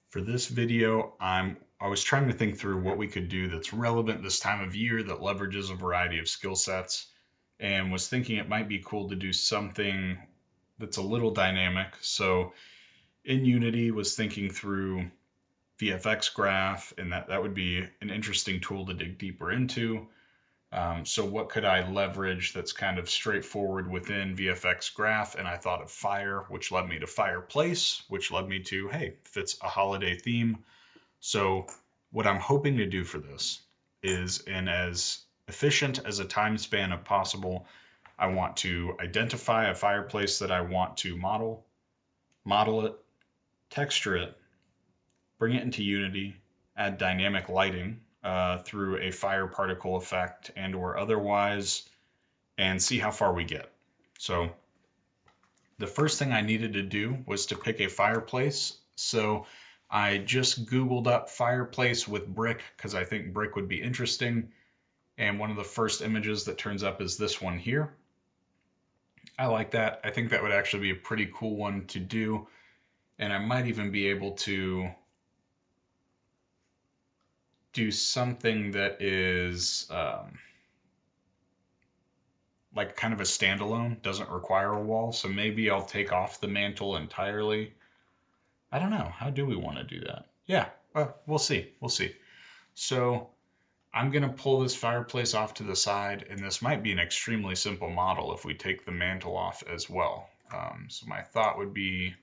For this video, I was trying to think through what we could do that's relevant this time of year that leverages a variety of skill sets, and was thinking it might be cool to do something that's a little dynamic. So in Unity, was thinking through VFX graph, and that would be an interesting tool to dig deeper into. So what could I leverage that's kind of straightforward within VFX Graph? And I thought of Fire, which led me to Fireplace, which led me to, hey, fits a holiday theme. So what I'm hoping to do for this is in as efficient as a time span as possible, I want to identify a fireplace that I want to model it, texture it, bring it into Unity, add dynamic lighting through a fire particle effect and or otherwise, and see how far we get. So the first thing I needed to do was to pick a fireplace. So I just Googled up fireplace with brick because I think brick would be interesting. And one of the first images that turns up is this one here. I like that. I think that would actually be a pretty cool one to do. And I might even be able to do something that is like kind of a standalone, doesn't require a wall. So maybe I'll take off the mantle entirely. I don't know. How do we want to do that? Yeah, well, we'll see. We'll see. So I'm going to pull this fireplace off to the side, and this might be an extremely simple model if we take the mantle off as well. So my thought would be,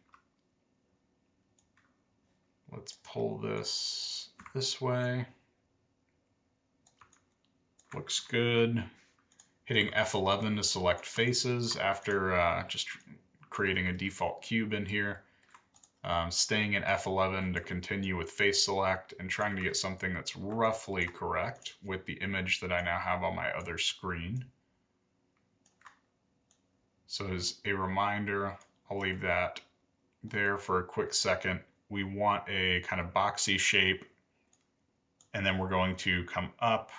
let's pull this way. Looks good. Hitting F11 to select faces after just creating a default cube in here. Staying in F11 to continue with face select and trying to get something that's roughly correct with the image that I now have on my other screen. So as a reminder, I'll leave that there for a quick second. We want a kind of boxy shape, and then we're going to come up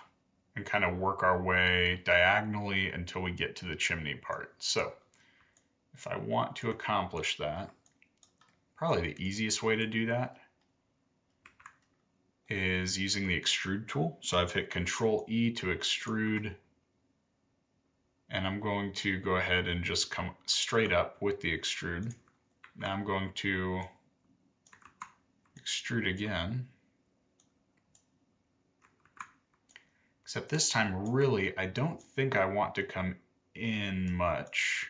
and kind of work our way diagonally until we get to the chimney part. So if I want to accomplish that, probably the easiest way to do that is using the extrude tool. So I've hit Control E to extrude, and I'm going to go ahead and just come straight up with the extrude. Now I'm going to extrude again, except this time really I don't think I want to come in much.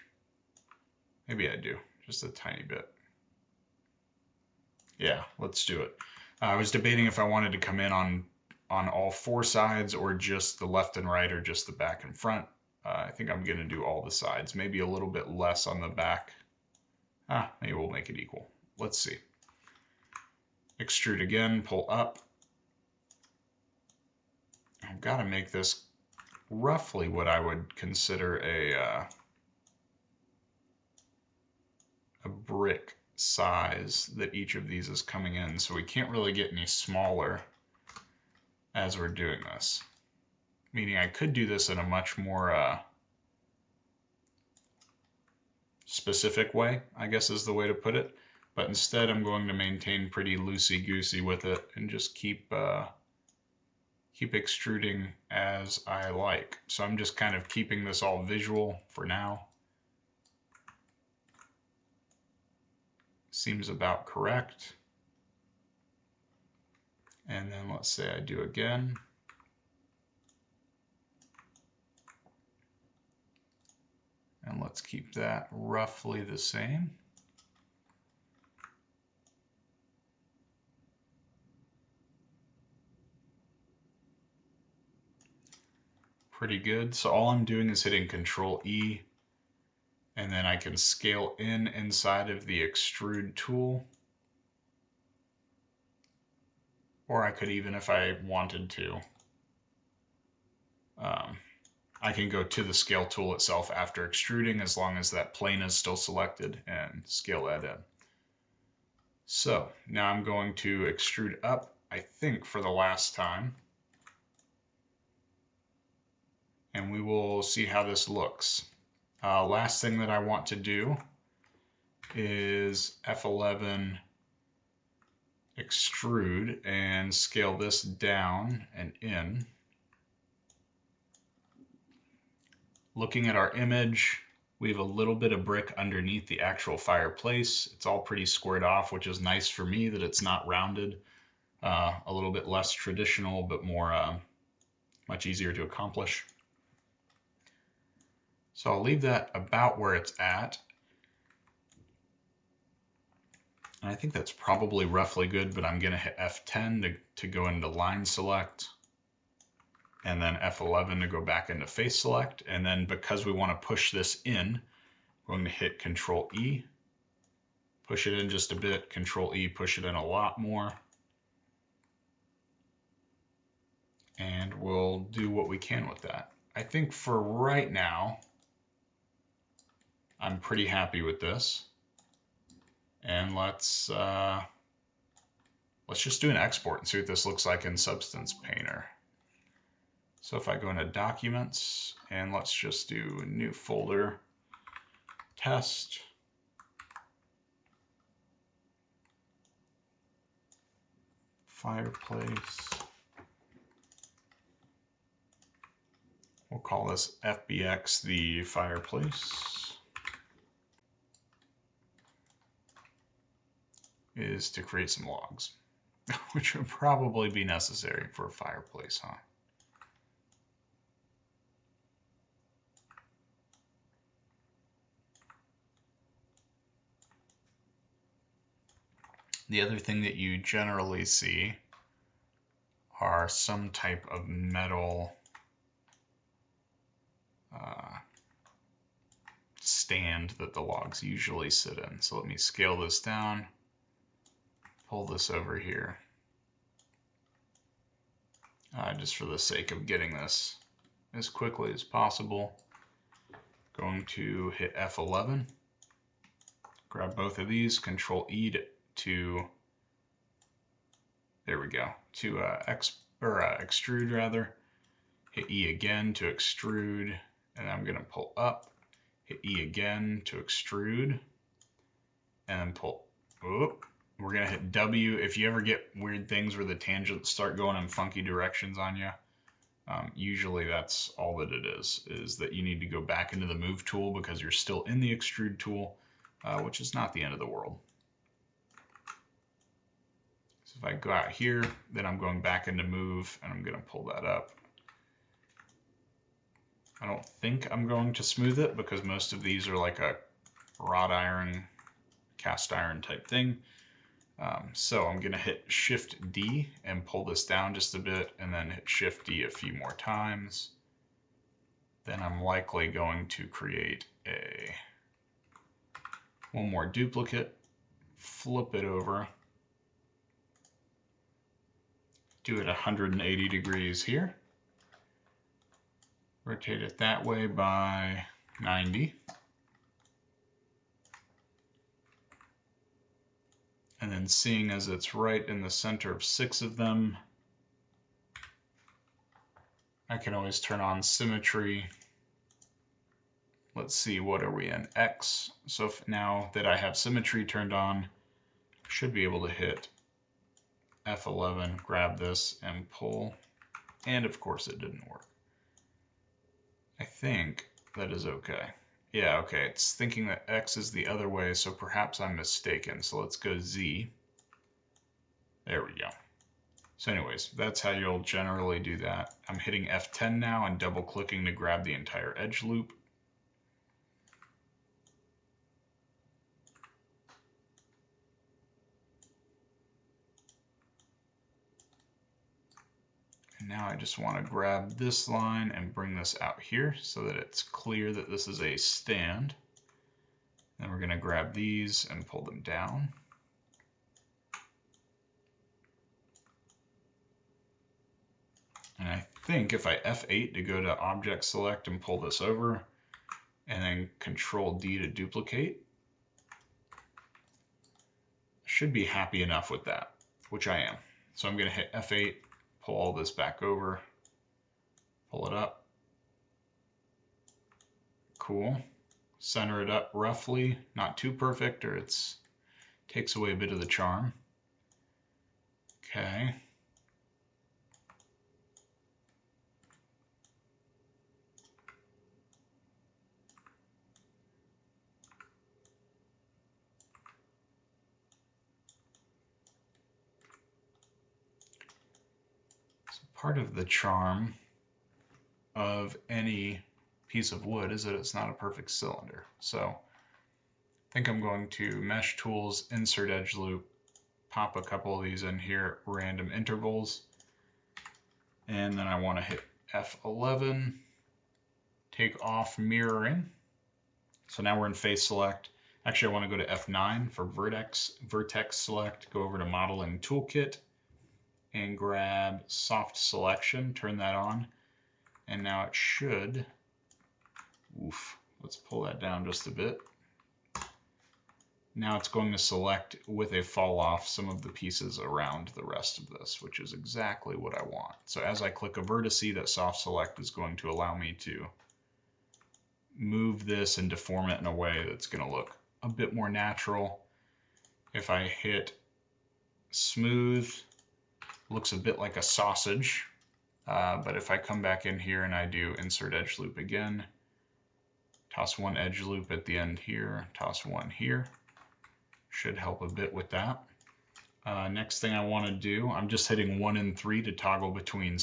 Maybe I do, just a tiny bit. Yeah, let's do it. I was debating if I wanted to come in on all four sides or just the left and right or just the back and front. I think I'm going to do all the sides, maybe a little bit less on the back. Maybe we'll make it equal. Let's see. Extrude again, pull up. I've got to make this roughly what I would consider a brick size that each of these is coming in, so we can't really get any smaller as we're doing this. Meaning I could do this in a much more specific way, I guess is the way to put it. But instead I'm going to maintain pretty loosey-goosey with it and just keep extruding as I like. So I'm just kind of keeping this all visual for now. Seems about correct. And then let's say I do again. And let's keep that roughly the same. Pretty good. So all I'm doing is hitting Control E, and then I can scale in inside of the extrude tool. Or I could even, if I wanted to, I can go to the scale tool itself after extruding as long as that plane is still selected and scale that in. So now I'm going to extrude up, I think for the last time. And we will see how this looks. Last thing that I want to do is F11 extrude and scale this down and in. Looking at our image, we have a little bit of brick underneath the actual fireplace. It's all pretty squared off, which is nice for me that it's not rounded. A little bit less traditional, but more much easier to accomplish. So I'll leave that about where it's at. And I think that's probably roughly good, but I'm going to hit F10 to go into line select, and then F11 to go back into face select. And then because we want to push this in, we're going to hit Control E, push it in just a bit, Control E, push it in a lot more. And we'll do what we can with that. I think for right now, I'm pretty happy with this. And let's just do an export and see what this looks like in Substance Painter. So if I go into Documents, and let's just do a new folder, Test. Fireplace. We'll call this FBX the fireplace. Is to create some logs, which would probably be necessary for a fireplace, huh? The other thing that you generally see are some type of metal stand that the logs usually sit in. So let me scale this down, pull this over here, just for the sake of getting this as quickly as possible. Going to hit F11, grab both of these, Control E to there we go, to extrude rather. Hit E again to extrude, and I'm going to pull up. Hit E again to extrude, and then pull. Whoop. We're going to hit W. If you ever get weird things where the tangents start going in funky directions on you, usually that's all that it is that you need to go back into the Move tool because you're still in the Extrude tool, which is not the end of the world. So if I go out here, then I'm going back into Move, and I'm going to pull that up. I don't think I'm going to smooth it because most of these are like a wrought iron, cast iron type thing. So I'm going to hit Shift D and pull this down just a bit, and then hit Shift D a few more times. Then I'm likely going to create one more duplicate, flip it over, do it 180 degrees here. Rotate it that way by 90. And then seeing as it's right in the center of 6 of them, I can always turn on symmetry. Let's see, what are we in? X. So if now that I have symmetry turned on, I should be able to hit F11, grab this, and pull. And of course it didn't work. I think that is okay. Yeah, okay, it's thinking that X is the other way, so perhaps I'm mistaken. So let's go Z. There we go. So anyways, that's how you'll generally do that. I'm hitting F10 now and double clicking to grab the entire edge loop. And now I just want to grab this line and bring this out here so that it's clear that this is a stand. Then we're going to grab these and pull them down. And I think if I F8 to go to Object Select and pull this over, and then Control D to duplicate, I should be happy enough with that, which I am. So I'm going to hit F8, pull all this back over, pull it up. Cool. Center it up roughly, not too perfect, or it takes away a bit of the charm. Okay. So part of the charm of any piece of wood is that it's not a perfect cylinder. So I think I'm going to Mesh Tools, Insert Edge Loop, pop a couple of these in here at random intervals, and then I want to hit F11, take off mirroring. So now we're in face select. Actually, I want to go to F9 for vertex select, go over to modeling toolkit and grab soft selection, turn that on. And now it should, let's pull that down just a bit. Now it's going to select with a fall off some of the pieces around the rest of this, which is exactly what I want. So as I click a vertice, that soft select is going to allow me to move this and deform it in a way that's going to look a bit more natural. If I hit smooth, looks a bit like a sausage. But if I come back in here and I do insert edge loop again, toss one edge loop at the end here, toss one here, should help a bit with that. Next thing I want to do, I'm just hitting 1 and 3 to toggle between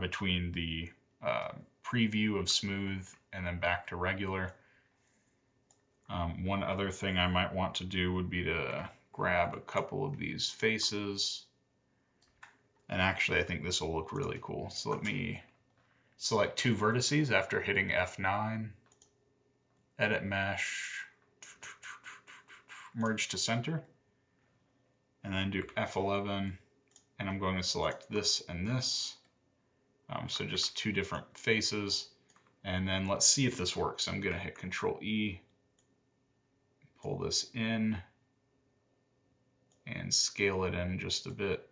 between the preview of smooth and then back to regular. One other thing I might want to do would be to grab a couple of these faces. And actually, I think this will look really cool. So let me select 2 vertices after hitting F9, edit mesh, merge to center, and then do F11, and I'm going to select this and this. So just 2 different faces, and then let's see if this works. I'm going to hit Control E, pull this in, and scale it in just a bit.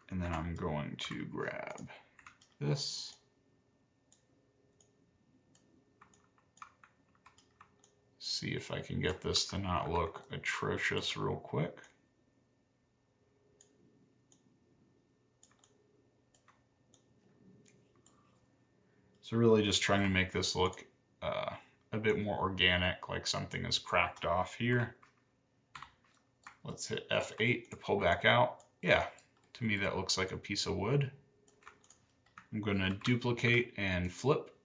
And then I'm going to grab this. See if I can get this to not look atrocious real quick. So really just trying to make this look a bit more organic, like something is cracked off here. Let's hit F8 to pull back out. Yeah, to me that looks like a piece of wood. I'm going to duplicate and flip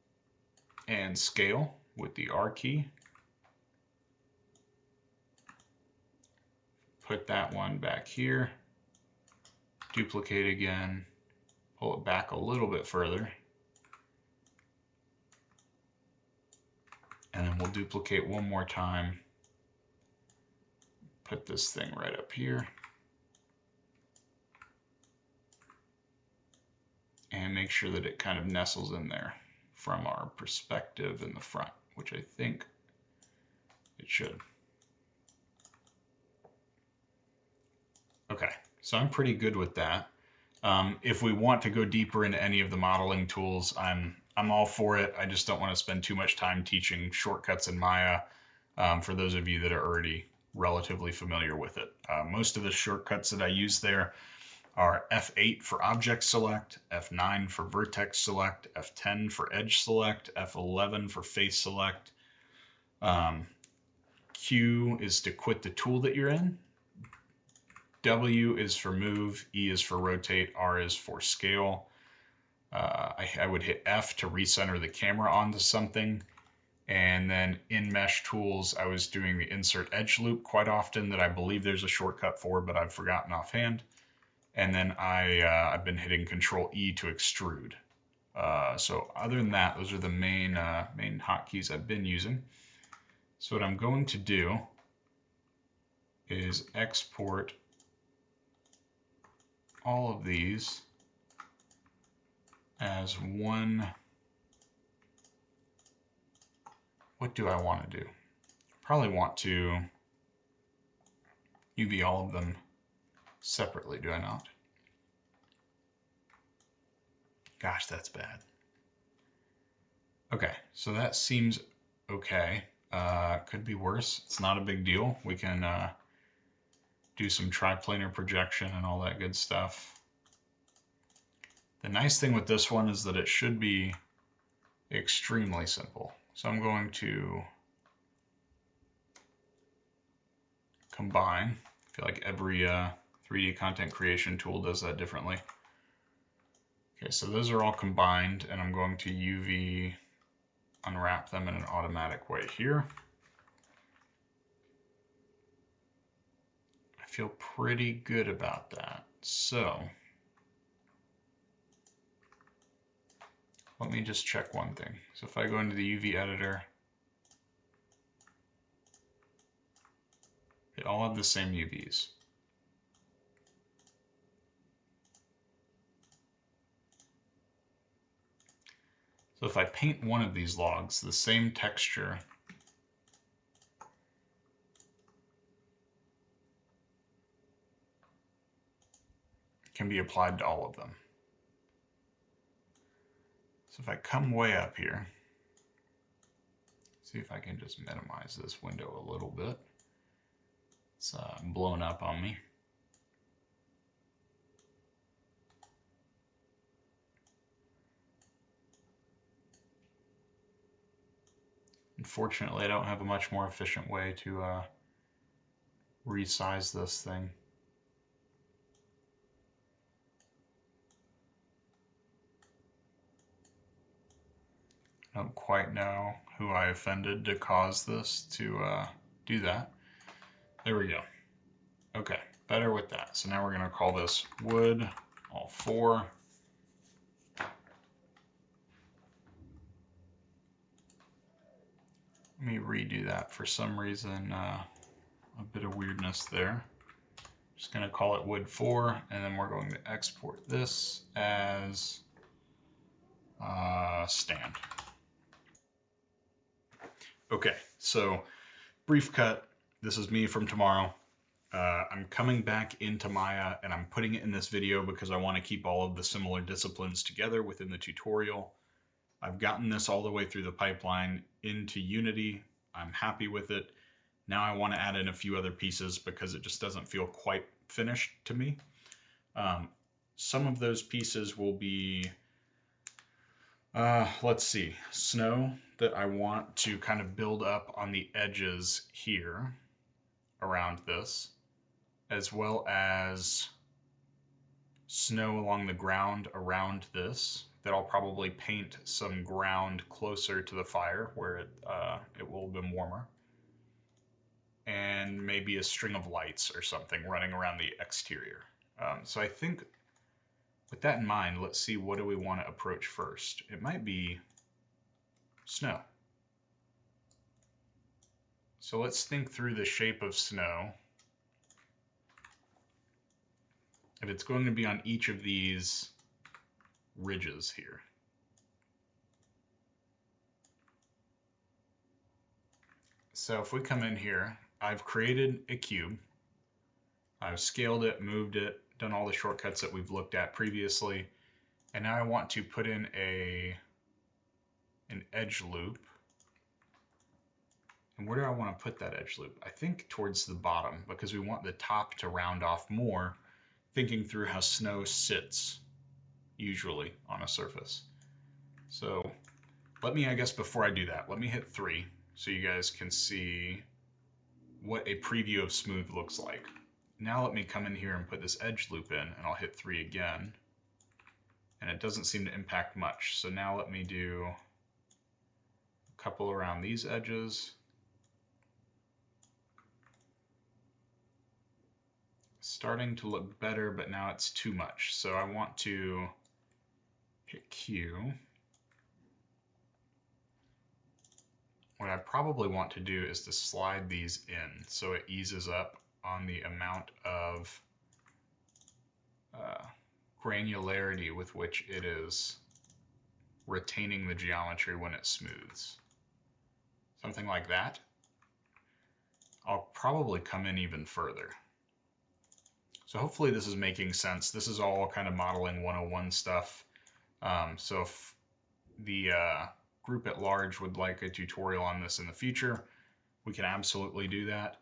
and scale with the R key. Put that one back here, duplicate again, pull it back a little bit further, and then we'll duplicate one more time, put this thing right up here, and make sure that it kind of nestles in there from our perspective in the front, which I think it should. Okay, so I'm pretty good with that. If we want to go deeper into any of the modeling tools, I'm all for it. I just don't want to spend too much time teaching shortcuts in Maya for those of you that are already relatively familiar with it. Most of the shortcuts that I use there are F8 for object select, F9 for vertex select, F10 for edge select, F11 for face select. Q is to quit the tool that you're in. W is for move, E is for rotate, R is for scale. I would hit F to recenter the camera onto something. And then in Mesh Tools, I was doing the insert edge loop quite often that I believe there's a shortcut for, but I've forgotten offhand. And then I've been hitting Control E to extrude. So other than that, those are the main hotkeys I've been using. So what I'm going to do is export all of these as one. What do I want to do? Probably want to UV all of them separately, do I not? Gosh, that's bad. Okay, so that seems okay. Could be worse. It's not a big deal. We can do some triplanar projection and all that good stuff. The nice thing with this one is that it should be extremely simple. So I'm going to combine. I feel like every 3D content creation tool does that differently. Okay, so those are all combined, and I'm going to UV unwrap them in an automatic way here. I feel pretty good about that. So let me just check one thing. So if I go into the UV editor, they all have the same UVs. So if I paint one of these logs, the same texture can be applied to all of them. So if I come way up here, see if I can just minimize this window a little bit. It's blown up on me. Unfortunately, I don't have a much more efficient way to resize this thing. I don't quite know who I offended to cause this to do that. There we go. Okay, better with that. So now we're going to call this wood, all four. Let me redo that. For some reason, a bit of weirdness there. Just going to call it wood 4, and then we're going to export this as stand. Okay, so brief cut. This is me from tomorrow. I'm coming back into Maya and I'm putting it in this video because I want to keep all of the similar disciplines together within the tutorial. I've gotten this all the way through the pipeline into Unity. I'm happy with it. Now I want to add in a few other pieces because it just doesn't feel quite finished to me. Some of those pieces will be, let's see, snow that I want to kind of build up on the edges here around this, as well as snow along the ground around this that I'll probably paint some ground closer to the fire where it will have been warmer. And maybe a string of lights or something running around the exterior. So I think with that in mind, let's see, what do we want to approach first? It might be snow. So let's think through the shape of snow. If it's going to be on each of these ridges here. So if we come in here, I've created a cube. I've scaled it, moved it, done all the shortcuts that we've looked at previously. And now I want to put in an edge loop. And where do I want to put that edge loop? I think towards the bottom because we want the top to round off more, thinking through how snow sits usually on a surface. So let me, I guess before I do that, let me hit 3 so you guys can see what a preview of smooth looks like. Now let me come in here and put this edge loop in, and I'll hit 3 again. And it doesn't seem to impact much. So now let me do a couple around these edges. Starting to look better, but now it's too much. So I want to hit Q. What I probably want to do is to slide these in so it eases up on the amount of granularity with which it is retaining the geometry when it smooths. Something like that. I'll probably come in even further. So hopefully this is making sense. This is all kind of modeling 101 stuff. So if the group at large would like a tutorial on this in the future, we can absolutely do that.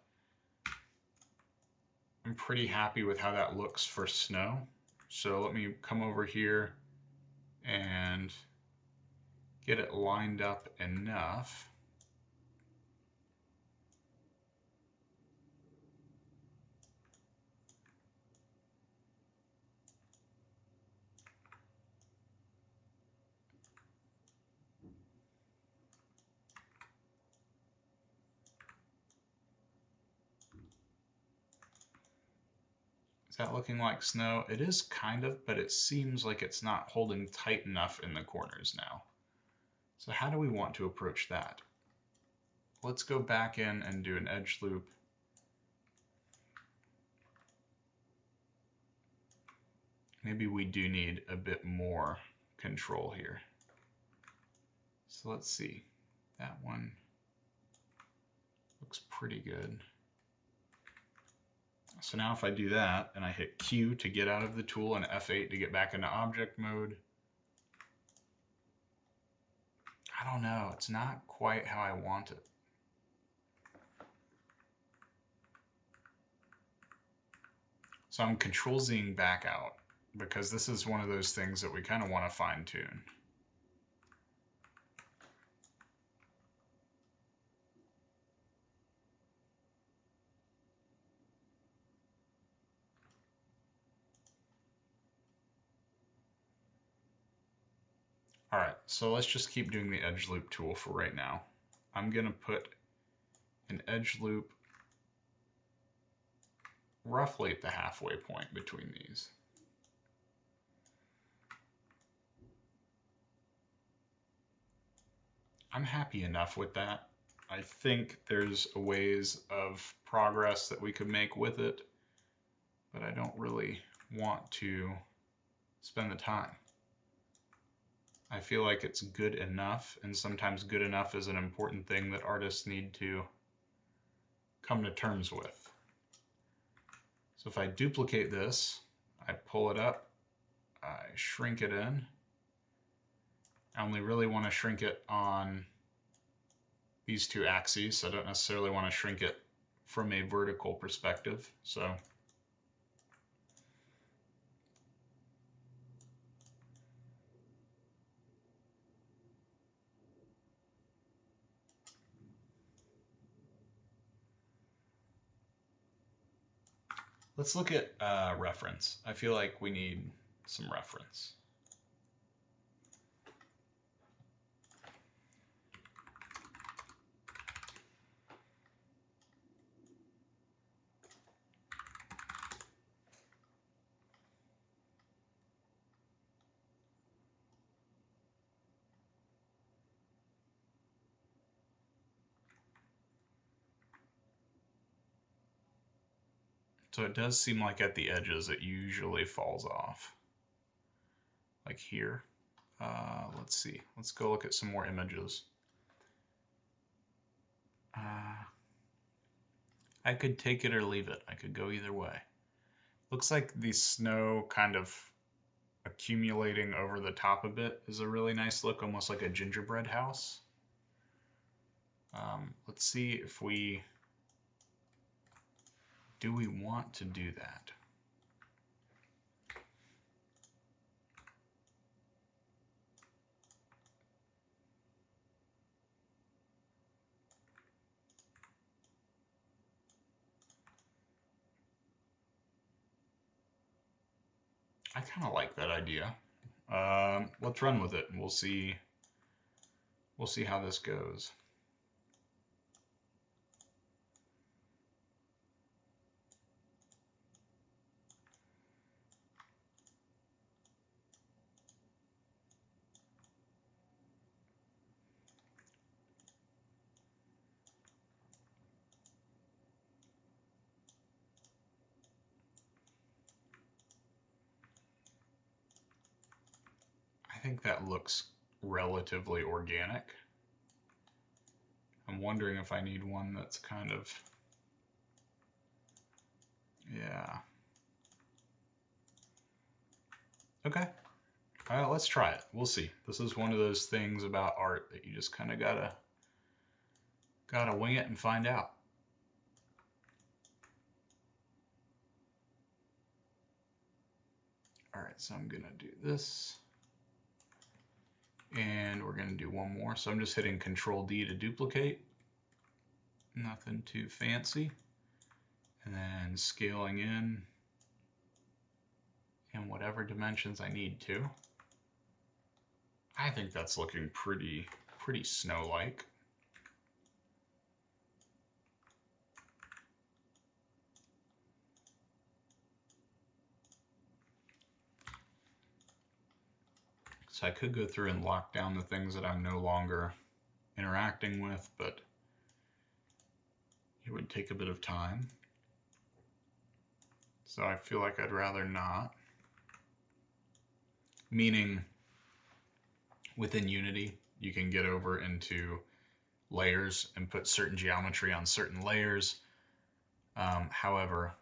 I'm pretty happy with how that looks for snow. So let me come over here and get it lined up enough. Is that looking like snow? It is kind of, but it seems like it's not holding tight enough in the corners now. So how do we want to approach that? Let's go back in and do an edge loop. Maybe we do need a bit more control here. So let's see. That one looks pretty good. So now if I do that and I hit Q to get out of the tool and F8 to get back into object mode, I don't know, it's not quite how I want it. So I'm Control Zing back out because this is one of those things that we kind of want to fine tune. All right, so let's just keep doing the edge loop tool for right now. I'm going to put an edge loop roughly at the halfway point between these. I'm happy enough with that. I think there's ways of progress that we could make with it, but I don't really want to spend the time. I feel like it's good enough, and sometimes good enough is an important thing that artists need to come to terms with. So if I duplicate this, I pull it up, I shrink it in. I only really want to shrink it on these two axes, so I don't necessarily want to shrink it from a vertical perspective. So let's look at reference. I feel like we need some reference. So it does seem like at the edges it usually falls off. Like here. Let's see. Let's go look at some more images. I could take it or leave it. I could go either way. Looks like the snow kind of accumulating over the top a bit is a really nice look, almost like a gingerbread house. Let's see if do we want to do that? I kind of like that idea. Let's run with it and we'll see how this goes. I think that looks relatively organic. I'm wondering if I need one that's kind of, yeah. Okay. Let's try it. We'll see. This is one of those things about art that you just kind of gotta wing it and find out. All right, so I'm gonna do this, and we're gonna do one more. So I'm just hitting Control D to duplicate. Nothing too fancy, and then scaling in whatever dimensions I need to. I think that's looking pretty snow-like. So I could go through and lock down the things that I'm no longer interacting with, but it would take a bit of time. So I feel like I'd rather not. Meaning, within Unity, you can get over into layers and put certain geometry on certain layers. However,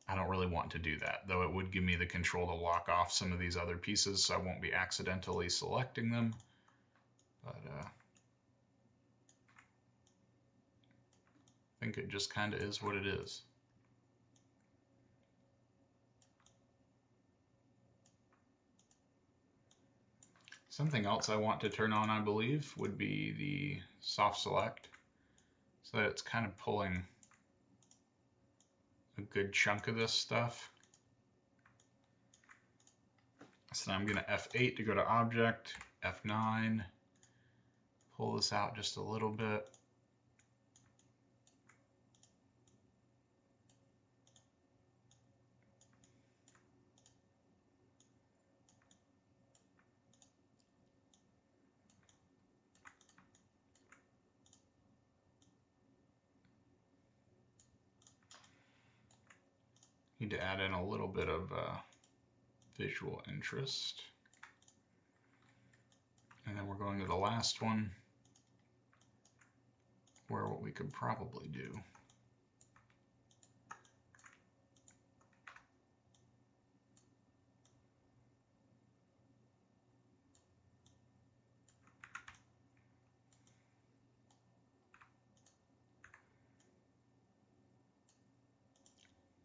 I don't really want to do that, though it would give me the control to lock off some of these other pieces so I won't be accidentally selecting them. But I think it just kind of is what it is. Something else I want to turn on, I believe, would be the soft select, so that it's kind of pulling a good chunk of this stuff. So now I'm going to F8 to go to Object, F9, pull this out just a little bit. Need to add in a little bit of visual interest. And then we're going to the last one, where what we could probably do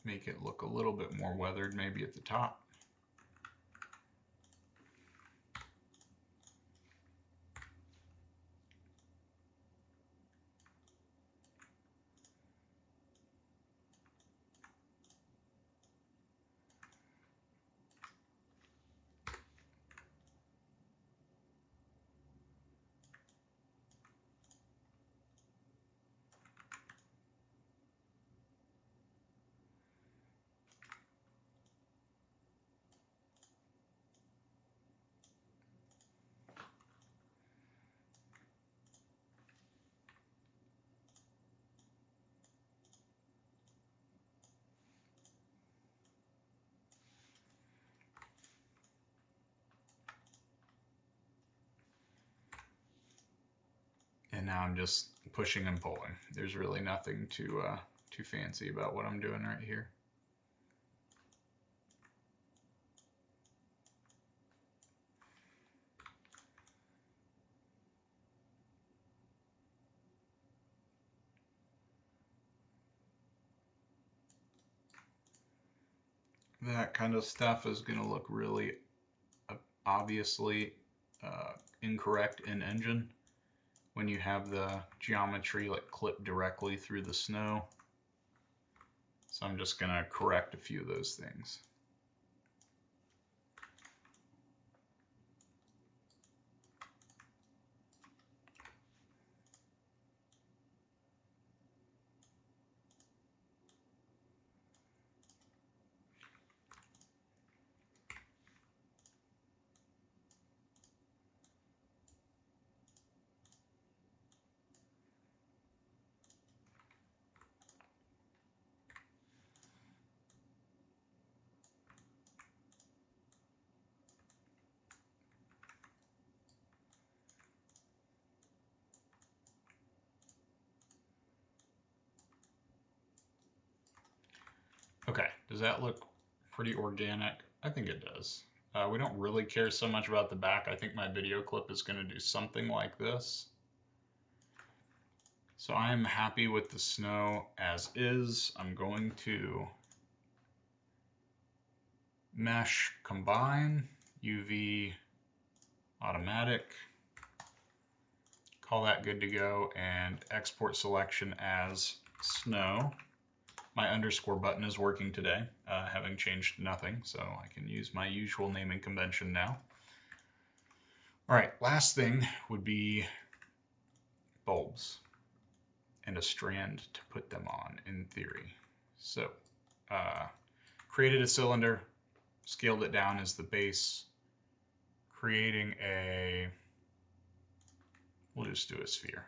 make it look a little bit more weathered maybe at the top. And now I'm just pushing and pulling. There's really nothing too fancy about what I'm doing right here. That kind of stuff is going to look really obviously incorrect in Engine when you have the geometry like clip directly through the snow. So I'm just going to correct a few of those things. Okay, does that look pretty organic? I think it does. We don't really care so much about the back. I think my video clip is going to do something like this. So I am happy with the snow as is. I'm going to mesh combine, UV automatic, call that good to go, and export selection as snow. My underscore button is working today, having changed nothing, so I can use my usual naming convention now. All right, last thing would be bulbs and a strand to put them on in theory. So created a cylinder, scaled it down as the base, creating we'll just do a sphere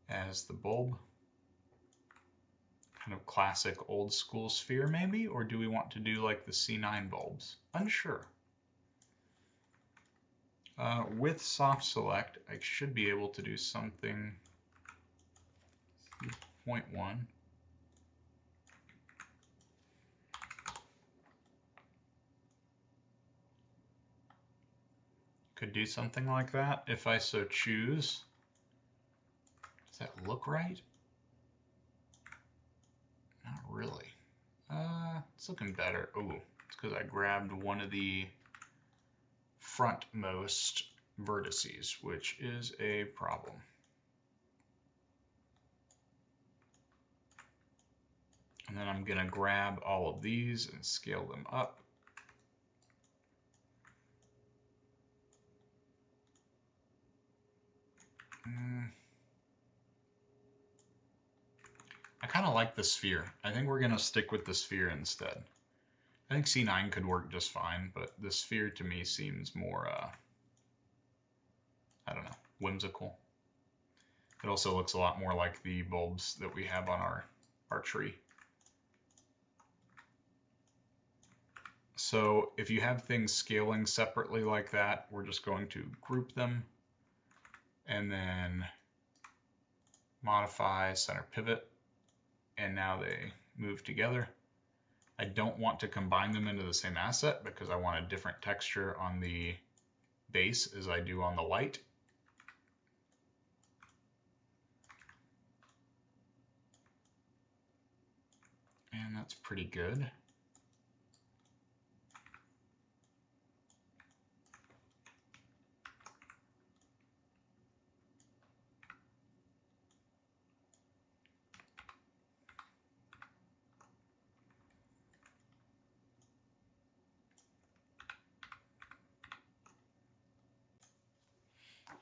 as the bulb. Kind of classic old school sphere maybe, or do we want to do like the C9 bulbs? Unsure. With soft select, I should be able to do something 0.1. Could do something like that if I so choose. Does that look right? Not really. It's looking better. Oh, it's because I grabbed one of the frontmost vertices, which is a problem. And then I'm going to grab all of these and scale them up. I kind of like the sphere. I think we're going to stick with the sphere instead. I think C9 could work just fine, but the sphere to me seems more, I don't know, whimsical. It also looks a lot more like the bulbs that we have on our tree. So if you have things scaling separately like that, we're just going to group them and then modify center pivot, and now they move together. I don't want to combine them into the same asset because I want a different texture on the base as I do on the light. And that's pretty good.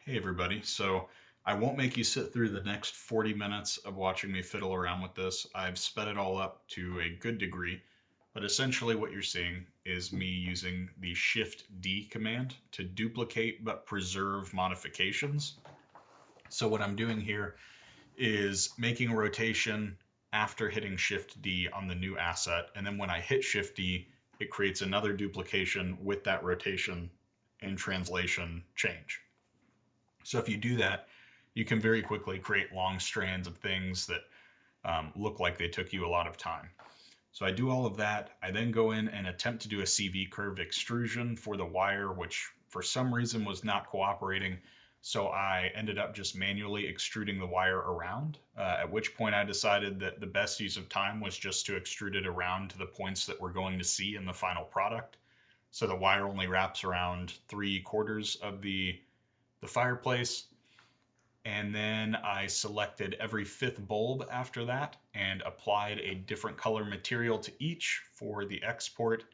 Hey everybody, so I won't make you sit through the next 40 minutes of watching me fiddle around with this. I've sped it all up to a good degree, but essentially what you're seeing is me using the Shift D command to duplicate but preserve modifications. So what I'm doing here is making a rotation after hitting Shift D on the new asset, and then when I hit Shift D, it creates another duplication with that rotation and translation change. So if you do that, you can very quickly create long strands of things that look like they took you a lot of time. So I do all of that. I then go in and attempt to do a CV curve extrusion for the wire, which for some reason was not cooperating. So I ended up just manually extruding the wire around, at which point I decided that the best use of time was just to extrude it around to the points that we're going to see in the final product. So the wire only wraps around 3/4 of the fireplace. And then I selected every 5th bulb after that and applied a different color material to each for the export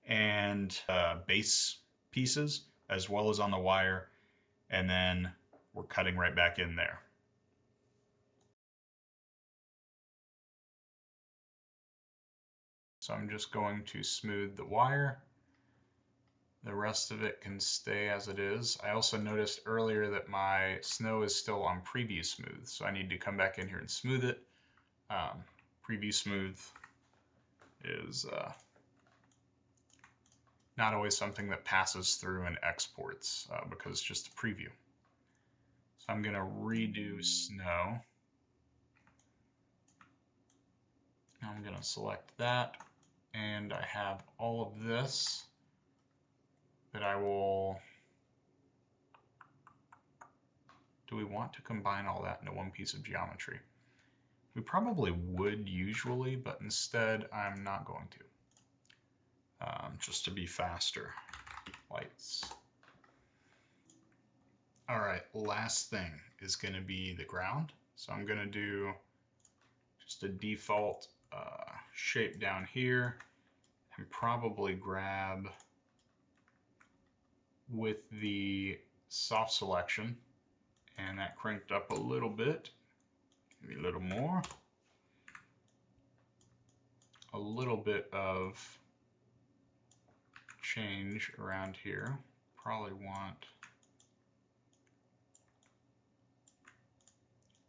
and base pieces, as well as on the wire. And then we're cutting right back in there. So I'm just going to smooth the wire. The rest of it can stay as it is. I also noticed earlier that my snow is still on preview smooth, so I need to come back in here and smooth it. Preview smooth is not always something that passes through and exports because it's just a preview. So I'm going to redo snow. I'm going to select that, and I have all of this that I will, do we want to combine all that into one piece of geometry? We probably would usually, but instead I'm not going to, just to be faster. Lights. All right, last thing is going to be the ground. So I'm going to do just a default shape down here and probably grab with the soft selection, and that cranked up a little bit, maybe a little more, a little bit of change around here. Probably want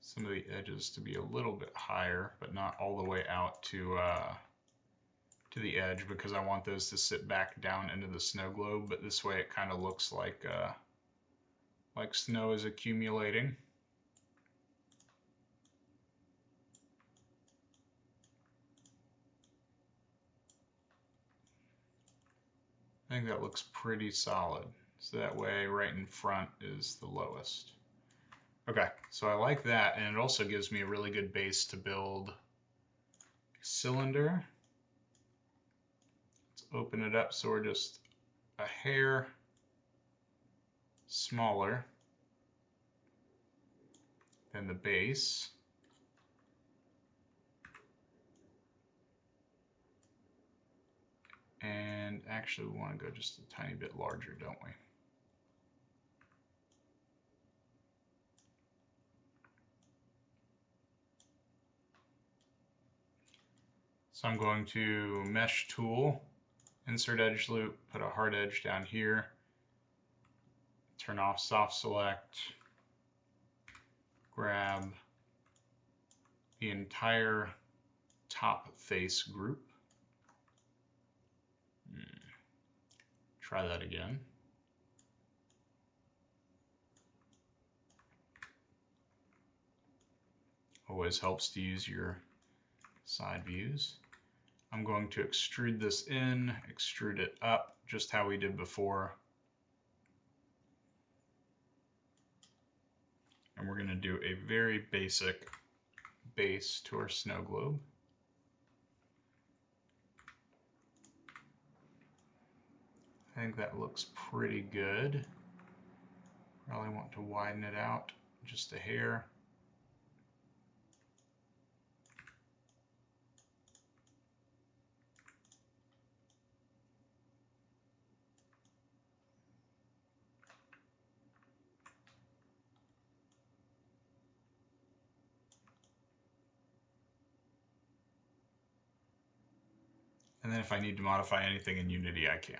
some of the edges to be a little bit higher, but not all the way out to the edge, because I want those to sit back down into the snow globe. But this way, it kind of looks like snow is accumulating. I think that looks pretty solid. So that way, right in front is the lowest. Okay, so I like that, and it also gives me a really good base to build a cylinder. Let's open it up so we're just a hair smaller than the base. And actually we want to go just a tiny bit larger, don't we? So I'm going to mesh tool, insert edge loop, put a hard edge down here, turn off soft select, grab the entire top face group. Try that again. Always helps to use your side views. I'm going to extrude this in, extrude it up, just how we did before. And we're going to do a very basic base to our snow globe. I think that looks pretty good. Probably want to widen it out just a hair. And then if I need to modify anything in Unity, I can.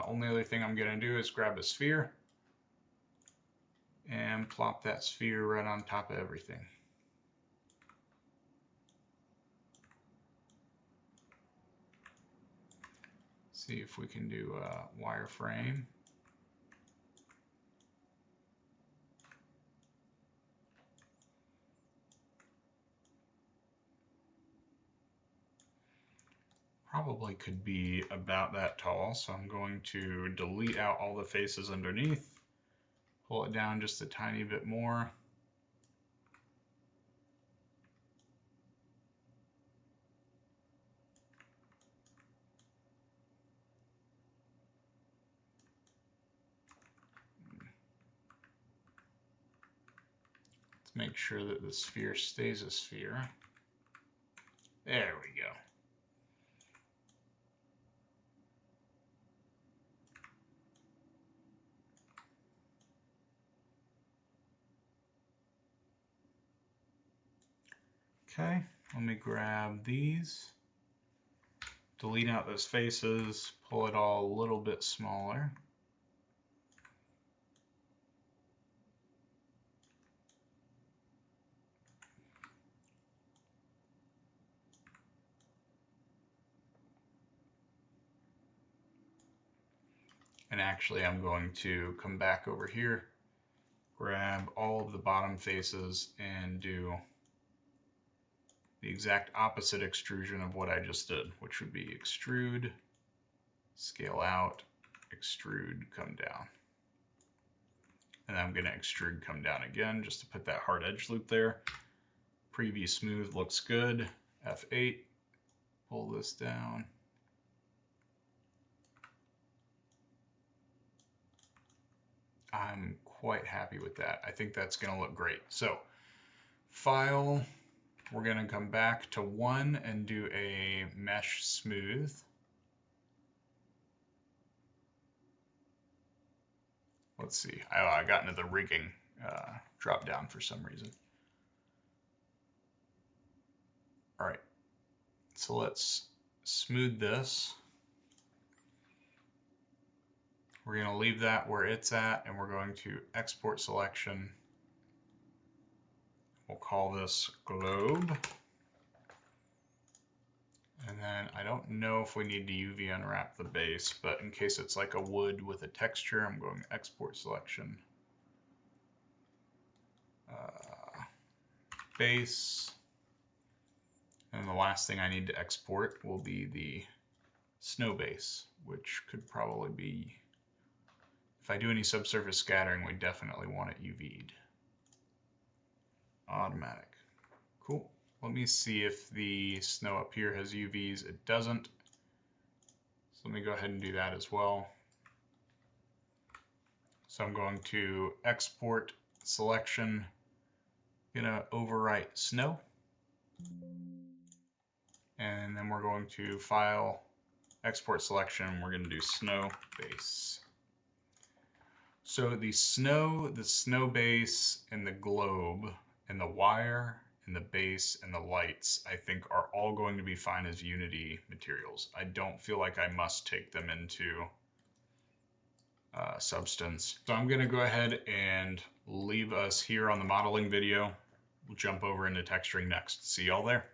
Only other thing I'm going to do is grab a sphere and plop that sphere right on top of everything. See if we can do a wireframe. Probably could be about that tall, so I'm going to delete out all the faces underneath, pull it down just a tiny bit more. Let's make sure that the sphere stays a sphere. There we go. Okay, let me grab these, delete out those faces, pull it all a little bit smaller. And actually I'm going to come back over here, grab all of the bottom faces and do the exact opposite extrusion of what I just did, which would be extrude, scale out, extrude, come down. And I'm going to extrude, come down again, just to put that hard edge loop there. Preview smooth looks good. F8, pull this down. I'm quite happy with that. I think that's going to look great. So, File, we're going to come back to 1 and do a mesh smooth. Let's see. I got into the rigging drop down for some reason. All right. So let's smooth this. We're going to leave that where it's at, and we're going to export selection. We'll call this globe. And then I don't know if we need to UV unwrap the base, but in case it's like a wood with a texture, I'm going to export selection. Base. And the last thing I need to export will be the snow base, which could probably be, if I do any subsurface scattering, we definitely want it UV'd. Automatic. Cool. Let me see if the snow up here has UVs. It doesn't. So let me go ahead and do that as well. So I'm going to export selection, gonna overwrite snow. And then we're going to file, export selection, we're gonna do snow base. So the snow base, and the globe, and the wire, and the base, and the lights, I think are all going to be fine as Unity materials. I don't feel like I must take them into Substance. So I'm gonna go ahead and leave us here on the modeling video. We'll jump over into texturing next. See y'all there.